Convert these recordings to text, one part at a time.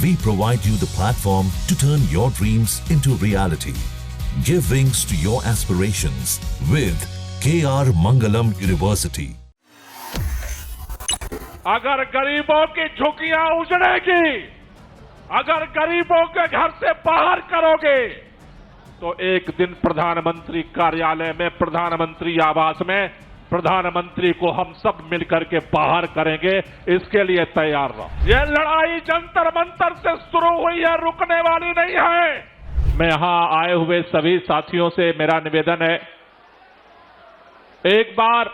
We provide you the platform to turn your dreams into reality. Give wings to your aspirations with KR Mangalam University. अगर गरीबों की झुग्गियां उजड़ेगी, अगर गरीबों के घर से बाहर करोगे, तो एक दिन प्रधानमंत्री कार्यालय में, प्रधानमंत्री आवास में, प्रधानमंत्री को हम सब मिलकर के बाहर करेंगे। इसके लिए तैयार रहो। यह लड़ाई जंतर मंतर से शुरू हुई है, रुकने वाली नहीं है। मैं यहां आए हुए सभी साथियों से मेरा निवेदन है, एक बार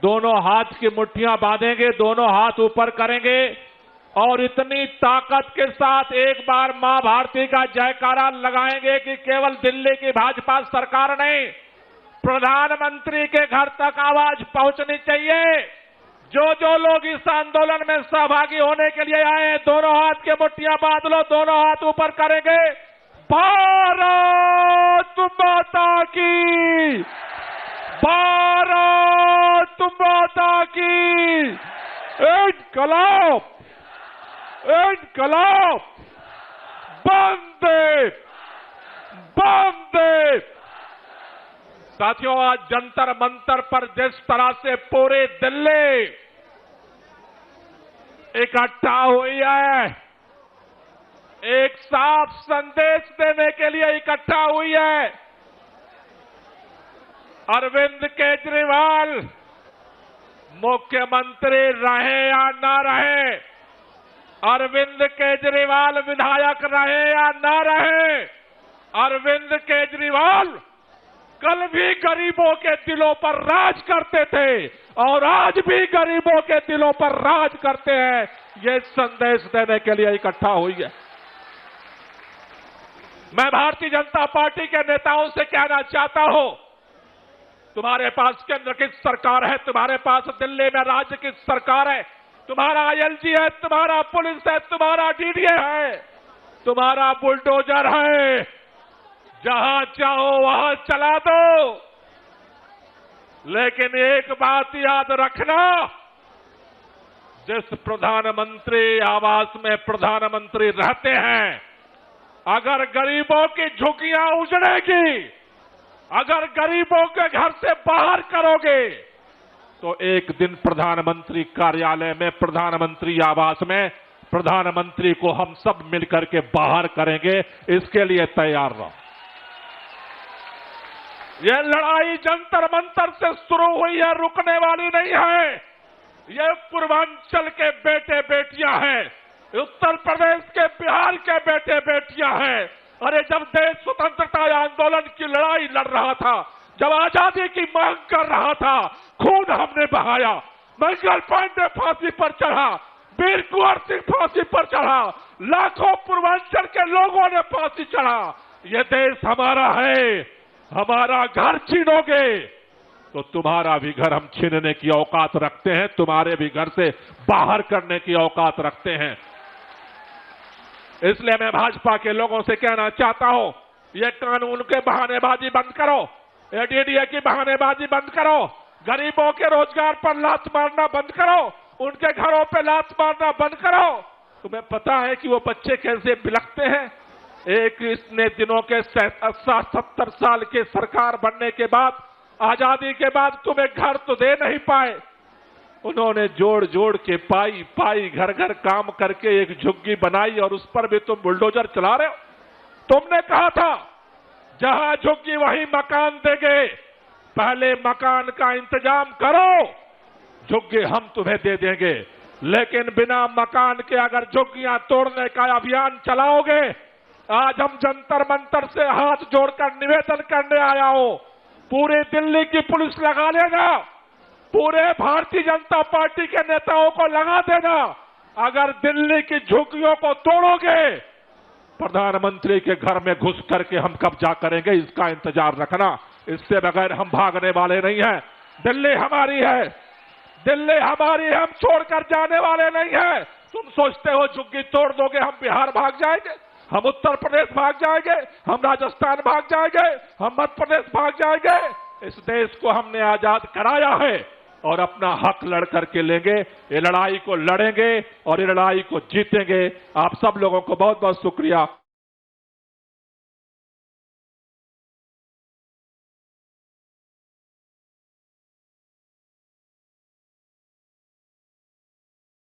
दोनों हाथ की मुट्ठियां बांधेंगे, दोनों हाथ ऊपर करेंगे और इतनी ताकत के साथ एक बार मां भारती का जयकारा लगाएंगे कि केवल दिल्ली की भाजपा सरकार नहीं, प्रधानमंत्री के घर तक आवाज पहुंचनी चाहिए। जो लोग इस आंदोलन में सहभागी होने के लिए आए, दोनों हाथ की मुट्ठियां बांध लो, दोनों हाथ ऊपर करेंगे। भारत माता की, भारत माता की। इनकलाब, इनकलाब, वंदे, वंदे। साथियों, आज जंतर मंतर पर जिस तरह से पूरे दिल्ली इकट्ठा हुई है, एक साफ संदेश देने के लिए इकट्ठा हुई है। अरविंद केजरीवाल मुख्यमंत्री रहे या ना रहे, अरविंद केजरीवाल विधायक रहे या ना रहे, अरविंद केजरीवाल कल भी गरीबों के दिलों पर राज करते थे और आज भी गरीबों के दिलों पर राज करते हैं। ये संदेश देने के लिए इकट्ठा हुई है। मैं भारतीय जनता पार्टी के नेताओं से कहना चाहता हूं, तुम्हारे पास केंद्र की सरकार है, तुम्हारे पास दिल्ली में राज्य की सरकार है, तुम्हारा आईएलजी है, तुम्हारा पुलिस है, तुम्हारा डीडीए है, तुम्हारा बुलडोजर है, जहां चाहो वहां चला दो। लेकिन एक बात याद रखना, जिस प्रधानमंत्री आवास में प्रधानमंत्री रहते हैं, अगर गरीबों की झुग्गियां उजड़ेगी, अगर गरीबों के घर से बाहर करोगे, तो एक दिन प्रधानमंत्री कार्यालय में, प्रधानमंत्री आवास में, प्रधानमंत्री को हम सब मिलकर के बाहर करेंगे। इसके लिए तैयार रहो। यह लड़ाई जंतर मंतर से शुरू हुई है, रुकने वाली नहीं है। यह पूर्वांचल के बेटे बेटियां हैं, उत्तर प्रदेश के, बिहार के बेटे बेटियां हैं। अरे जब देश स्वतंत्रता आंदोलन की लड़ाई लड़ रहा था, जब आजादी की मांग कर रहा था, खून हमने बहाया, मंगल पांडे फांसी पर चढ़ा, वीर कुंवर सिंह फांसी पर चढ़ा, लाखों पूर्वांचल के लोगों ने फांसी चढ़ा। यह देश हमारा है, हमारा घर छीनोगे तो तुम्हारा भी घर हम छीनने की औकात रखते हैं, तुम्हारे भी घर से बाहर करने की औकात रखते हैं। इसलिए मैं भाजपा के लोगों से कहना चाहता हूं, ये कानून के बहानेबाजी बंद करो, ये डीडीए की बहानेबाजी बंद करो, गरीबों के रोजगार पर लात मारना बंद करो, उनके घरों पे लात मारना बंद करो। तुम्हें पता है कि वो बच्चे कैसे बिलखते हैं? एक इतने दिनों के 70 साल के सरकार बनने के बाद, आजादी के बाद तुम्हें घर तो दे नहीं पाए। उन्होंने जोड़ जोड़ के पाई पाई घर घर काम करके एक झुग्गी बनाई और उस पर भी तुम बुलडोजर चला रहे हो। तुमने कहा था जहां झुग्गी वहीं मकान देंगे, पहले मकान का इंतजाम करो, झुग्गी हम तुम्हें दे देंगे। लेकिन बिना मकान के अगर झुग्गियां तोड़ने का अभियान चलाओगे, आज हम जंतर मंतर से हाथ जोड़कर निवेदन करने आया हूं, पूरी दिल्ली की पुलिस लगा लेना, पूरे भारतीय जनता पार्टी के नेताओं को लगा देना। अगर दिल्ली की झुग्गियों को तोड़ोगे, प्रधानमंत्री के घर में घुस करके हम कब्जा करेंगे, इसका इंतजार रखना। इससे बगैर हम भागने वाले नहीं हैं। दिल्ली हमारी है, दिल्ली हमारी है, हम छोड़कर जाने वाले नहीं हैं। तुम सोचते हो झुग्गी तोड़ दोगे हम बिहार भाग जाएंगे, हम उत्तर प्रदेश भाग जाएंगे, हम राजस्थान भाग जाएंगे, हम मध्य प्रदेश भाग जाएंगे? इस देश को हमने आजाद कराया है, और अपना हक लड़ करके लेंगे। ये लड़ाई को लड़ेंगे और ये लड़ाई को जीतेंगे। आप सब लोगों को बहुत बहुत शुक्रिया।